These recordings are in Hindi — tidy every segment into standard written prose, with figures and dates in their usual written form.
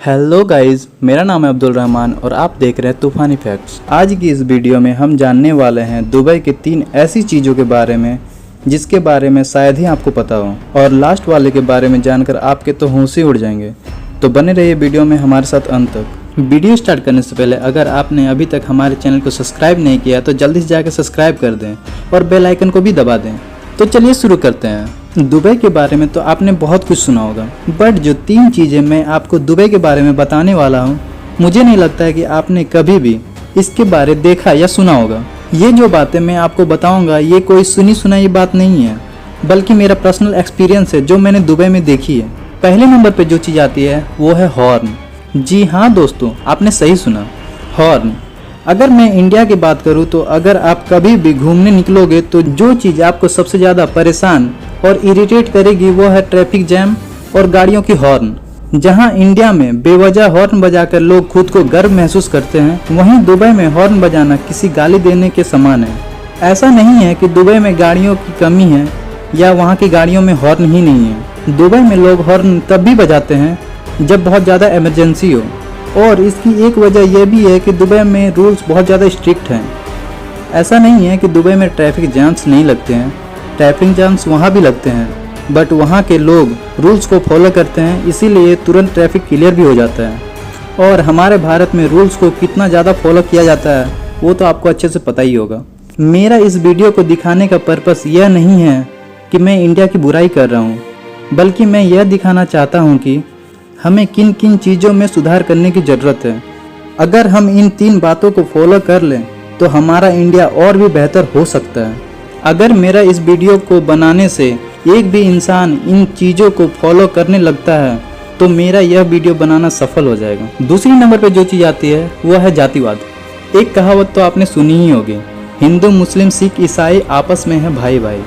हेलो गाइस, मेरा नाम है अब्दुल रहमान और आप देख रहे हैं तूफानी फैक्ट्स। आज की इस वीडियो में हम जानने वाले हैं दुबई के 3 ऐसी चीज़ों के बारे में जिसके बारे में शायद ही आपको पता हो, और लास्ट वाले के बारे में जानकर आपके तो होश ही उड़ जाएंगे। तो बने रहिए वीडियो में हमारे साथ अंत तक। वीडियो स्टार्ट करने से पहले अगर आपने अभी तक हमारे चैनल को सब्सक्राइब नहीं किया तो जल्दी से जाकर सब्सक्राइब कर दें और बेल आइकन को भी दबा दें। तो चलिए शुरू करते हैं। दुबई के बारे में तो आपने बहुत कुछ सुना होगा, बट जो 3 चीज़ें मैं आपको दुबई के बारे में बताने वाला हूँ, मुझे नहीं लगता है कि आपने कभी भी इसके बारे देखा या सुना होगा। ये जो बातें मैं आपको बताऊंगा ये कोई सुनी सुनाई बात नहीं है, बल्कि मेरा पर्सनल एक्सपीरियंस है जो मैंने दुबई में देखी है। पहले नंबर पे जो चीज़ आती है वो है हॉर्न। जी हाँ दोस्तों, आपने सही सुना, हॉर्न। अगर मैं इंडिया की बात करूँ तो अगर आप कभी भी घूमने निकलोगे तो जो चीज़ आपको सबसे ज़्यादा परेशान और इरिटेट करेगी वो है ट्रैफिक जैम और गाड़ियों की हॉर्न। जहां इंडिया में बेवजह हॉर्न बजाकर लोग खुद को गर्व महसूस करते हैं, वहीं दुबई में हॉर्न बजाना किसी गाली देने के समान है। ऐसा नहीं है कि दुबई में गाड़ियों की कमी है या वहां की गाड़ियों में हॉर्न ही नहीं है। दुबई में लोग हॉर्न तब भी बजाते हैं जब बहुत ज़्यादा इमरजेंसी हो, और इसकी एक वजह यह भी है कि दुबई में रूल्स बहुत ज़्यादा स्ट्रिक्ट हैं। ऐसा नहीं है कि दुबई में ट्रैफिक जैम्स नहीं लगते हैं, ट्रैफिक जैम्स वहाँ भी लगते हैं, बट वहाँ के लोग रूल्स को फॉलो करते हैं, इसीलिए तुरंत ट्रैफिक क्लियर भी हो जाता है। और हमारे भारत में रूल्स को कितना ज़्यादा फॉलो किया जाता है वो तो आपको अच्छे से पता ही होगा। मेरा इस वीडियो को दिखाने का पर्पस यह नहीं है कि मैं इंडिया की बुराई कर रहा हूँ, बल्कि मैं यह दिखाना चाहता हूँ कि हमें किन किन चीज़ों में सुधार करने की ज़रूरत है। अगर हम इन 3 बातों को फॉलो कर लें तो हमारा इंडिया और भी बेहतर हो सकता है। अगर मेरा इस वीडियो को बनाने से एक भी इंसान इन चीज़ों को फॉलो करने लगता है तो मेरा यह वीडियो बनाना सफल हो जाएगा। दूसरी नंबर पर जो चीज़ आती है वो है जातिवाद। एक कहावत तो आपने सुनी ही होगी, हिंदू मुस्लिम सिख ईसाई आपस में है भाई भाई।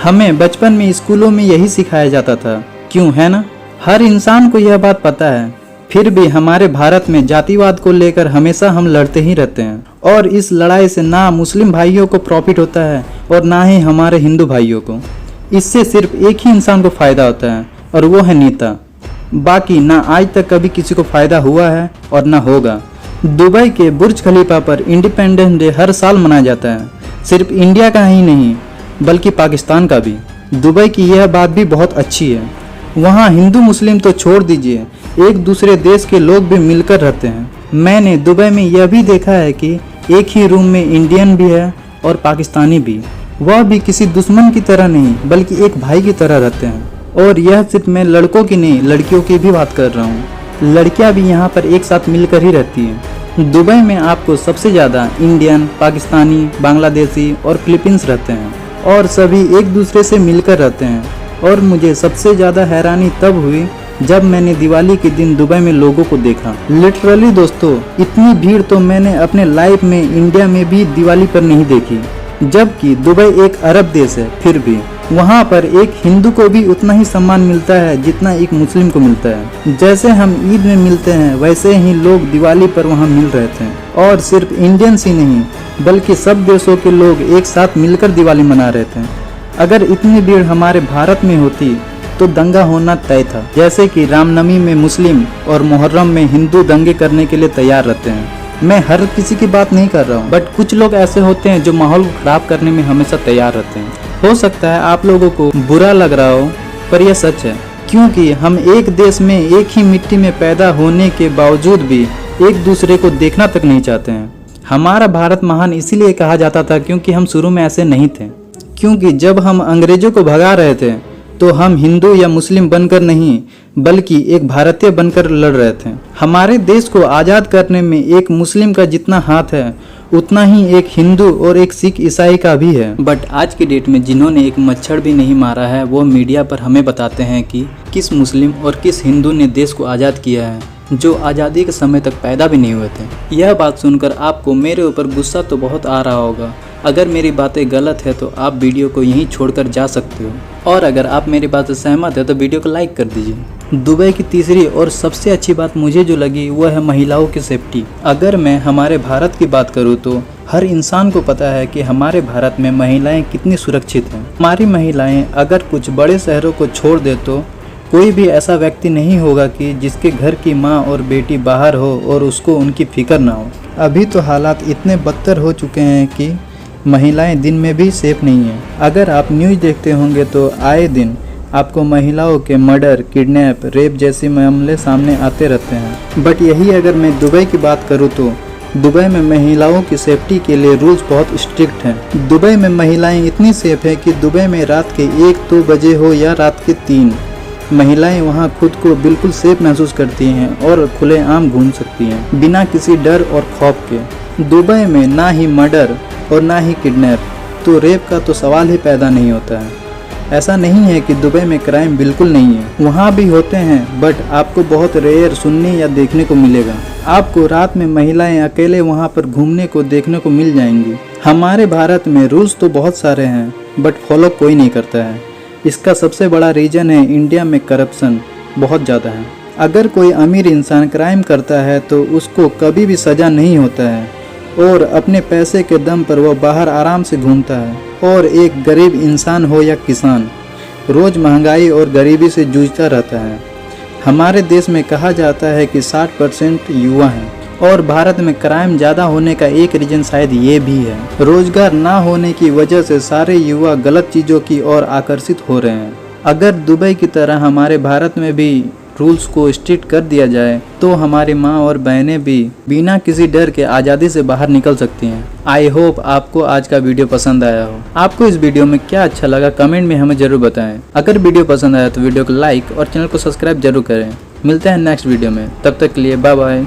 हमें बचपन में स्कूलों में यही सिखाया जाता था, क्यों है ना? हर इंसान को यह बात पता है, फिर भी हमारे भारत में जातिवाद को लेकर हमेशा हम लड़ते ही रहते हैं, और इस लड़ाई से ना मुस्लिम भाइयों को प्रॉफिट होता है और ना ही हमारे हिंदू भाइयों को। इससे सिर्फ एक ही इंसान को फ़ायदा होता है और वो है नेता। बाकी ना आज तक कभी किसी को फ़ायदा हुआ है और ना होगा। दुबई के बुर्ज खलीफा पर इंडिपेंडेंस डे हर साल मनाया जाता है, सिर्फ इंडिया का ही नहीं बल्कि पाकिस्तान का भी। दुबई की यह बात भी बहुत अच्छी है, वहाँ हिंदू मुस्लिम तो छोड़ दीजिए, एक दूसरे देश के लोग भी मिलकर रहते हैं। मैंने दुबई में यह भी देखा है कि एक ही रूम में इंडियन भी है और पाकिस्तानी भी, वह भी किसी दुश्मन की तरह नहीं बल्कि एक भाई की तरह रहते हैं। और यह सिर्फ मैं लड़कों की नहीं लड़कियों की भी बात कर रहा हूँ, लड़कियाँ भी यहाँ पर एक साथ मिलकर ही रहती हैं। दुबई में आपको सबसे ज़्यादा इंडियन, पाकिस्तानी, बांग्लादेशी और फिलीपींस रहते हैं, और सभी एक दूसरे से मिलकर रहते हैं। और मुझे सबसे ज़्यादा हैरानी तब हुई जब मैंने दिवाली के दिन दुबई में लोगों को देखा। लिटरली दोस्तों, इतनी भीड़ तो मैंने अपने लाइफ में इंडिया में भी दिवाली पर नहीं देखी। जबकि दुबई एक अरब देश है, फिर भी वहाँ पर एक हिंदू को भी उतना ही सम्मान मिलता है जितना एक मुस्लिम को मिलता है। जैसे हम ईद में मिलते हैं वैसे ही लोग दिवाली पर वहाँ मिल रहे थे, और सिर्फ इंडियंस ही नहीं बल्कि सब देशों के लोग एक साथ मिलकर दिवाली मना रहे थे। अगर इतनी भीड़ हमारे भारत में होती तो दंगा होना तय था। जैसे कि रामनवमी में मुस्लिम और मुहर्रम में हिंदू दंगे करने के लिए तैयार रहते हैं। मैं हर किसी की बात नहीं कर रहा हूँ, बट कुछ लोग ऐसे होते हैं जो माहौल को खराब करने में हमेशा तैयार रहते हैं। हो सकता है आप लोगों को बुरा लग रहा हो, पर यह सच है, क्योंकि हम एक देश में एक ही मिट्टी में पैदा होने के बावजूद भी एक दूसरे को देखना तक नहीं चाहते हैं। हमारा भारत महान इसीलिए कहा जाता था क्योंकि हम शुरू में ऐसे नहीं थे। क्योंकि जब हम अंग्रेजों को भगा रहे थे तो हम हिंदू या मुस्लिम बनकर नहीं बल्कि एक भारतीय बनकर लड़ रहे थे। हमारे देश को आज़ाद करने में एक मुस्लिम का जितना हाथ है उतना ही एक हिंदू और एक सिख ईसाई का भी है। बट आज की डेट में जिन्होंने एक मच्छर भी नहीं मारा है वो मीडिया पर हमें बताते हैं कि किस मुस्लिम और किस हिंदू ने देश को आज़ाद किया है, जो आज़ादी के समय तक पैदा भी नहीं हुए थे। यह बात सुनकर आपको मेरे ऊपर गुस्सा तो बहुत आ रहा होगा। अगर मेरी बातें गलत है तो आप वीडियो को यहीं छोड़कर जा सकते हो, और अगर आप मेरी बात से सहमत है तो वीडियो को लाइक कर दीजिए। दुबई की तीसरी और सबसे अच्छी बात मुझे जो लगी वह है महिलाओं की सेफ्टी। अगर मैं हमारे भारत की बात करूँ तो हर इंसान को पता है कि हमारे भारत में महिलाएं कितनी सुरक्षित हैं। हमारी महिलाएं अगर कुछ बड़े शहरों को छोड़ दे तो कोई भी ऐसा व्यक्ति नहीं होगा कि जिसके घर की माँ और बेटी बाहर हो और उसको उनकी फिक्र ना हो। अभी तो हालात इतने बदतर हो चुके हैं कि महिलाएं दिन में भी सेफ नहीं हैं। अगर आप न्यूज़ देखते होंगे तो आए दिन आपको महिलाओं के मर्डर, किडनैप, रेप जैसे मामले सामने आते रहते हैं। बट यही अगर मैं दुबई की बात करूँ तो दुबई में महिलाओं की सेफ्टी के लिए रूल्स बहुत स्ट्रिक्ट हैं। दुबई में महिलाएं इतनी सेफ हैं कि दुबई में रात के 1-2 बजे हो या रात के 3, महिलाएं वहां खुद को बिल्कुल सेफ महसूस करती हैं और खुलेआम घूम सकती हैं बिना किसी डर और खौफ के। दुबई में ना ही मर्डर और ना ही किडनैप, तो रेप का तो सवाल ही पैदा नहीं होता है। ऐसा नहीं है कि दुबई में क्राइम बिल्कुल नहीं है, वहाँ भी होते हैं, बट आपको बहुत रेयर सुनने या देखने को मिलेगा। आपको रात में महिलाएं अकेले वहाँ पर घूमने को देखने को मिल जाएंगी। हमारे भारत में रूल्स तो बहुत सारे हैं बट फॉलो कोई नहीं करता है। इसका सबसे बड़ा रीज़न है इंडिया में करप्शन बहुत ज़्यादा है। अगर कोई अमीर इंसान क्राइम करता है तो उसको कभी भी सज़ा नहीं होता है और अपने पैसे के दम पर वह बाहर आराम से घूमता है। और एक गरीब इंसान हो या किसान, रोज़ महंगाई और गरीबी से जूझता रहता है। हमारे देश में कहा जाता है कि 60% युवा हैं और भारत में क्राइम ज़्यादा होने का एक रीज़न शायद ये भी है। रोजगार ना होने की वजह से सारे युवा गलत चीज़ों की ओर आकर्षित हो रहे हैं। अगर दुबई की तरह हमारे भारत में भी रूल्स को स्ट्रिक्ट कर दिया जाए तो हमारी माँ और बहनें भी बिना किसी डर के आज़ादी से बाहर निकल सकती हैं। आई होप आपको आज का वीडियो पसंद आया हो। आपको इस वीडियो में क्या अच्छा लगा कमेंट में हमें जरूर बताएं। अगर वीडियो पसंद आया तो वीडियो को लाइक और चैनल को सब्सक्राइब जरूर करें। मिलते हैं नेक्स्ट वीडियो में, तब तक के लिए बाय बाय।